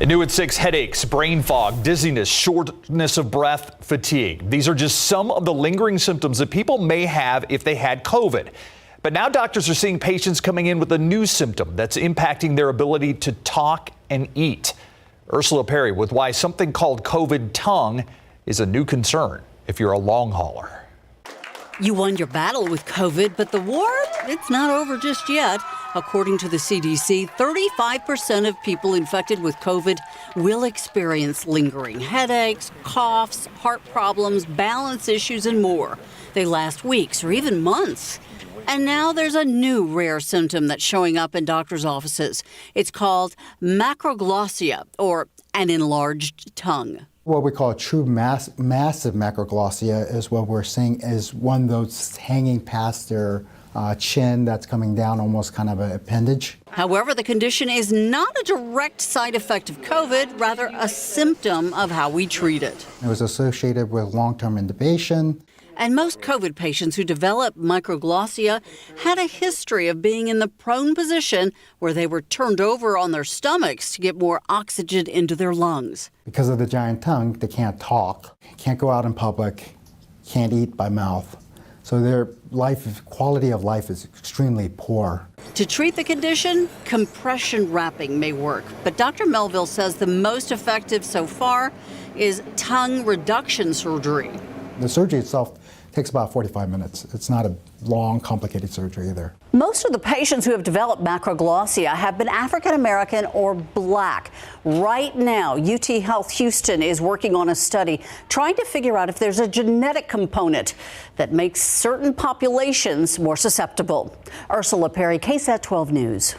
And new at 6, headaches, brain fog, dizziness, shortness of breath, fatigue. These are just some of the lingering symptoms that people may have if they had COVID. But now doctors are seeing patients coming in with a new symptom that's impacting their ability to talk and eat. Ursula Perry with why something called COVID tongue is a new concern if you're a long hauler. You won your battle with COVID, but the war, it's not over just yet. According to the CDC, 35% of people infected with COVID will experience lingering headaches, coughs, heart problems, balance issues, and more. They last weeks or even months. And now there's a new rare symptom that's showing up in doctors' offices. It's called macroglossia, or an enlarged tongue. What we call a true massive macroglossia is what we're seeing is one that's hanging past their chin that's coming down, almost kind of an appendage. However, the condition is not a direct side effect of COVID, rather a symptom of how we treat it. It was associated with long-term intubation. And most COVID patients who developed microglossia had a history of being in the prone position where they were turned over on their stomachs to get more oxygen into their lungs. Because of the giant tongue, they can't talk, can't go out in public, can't eat by mouth. So their quality of life is extremely poor. To treat the condition, compression wrapping may work. But Dr. Melville says the most effective so far is tongue reduction surgery. The surgery itself takes about 45 minutes. It's not a long, complicated surgery either. Most of the patients who have developed macroglossia have been African American or Black. Right now, UT Health Houston is working on a study trying to figure out if there's a genetic component that makes certain populations more susceptible. Ursula Perry, KSAT 12 News.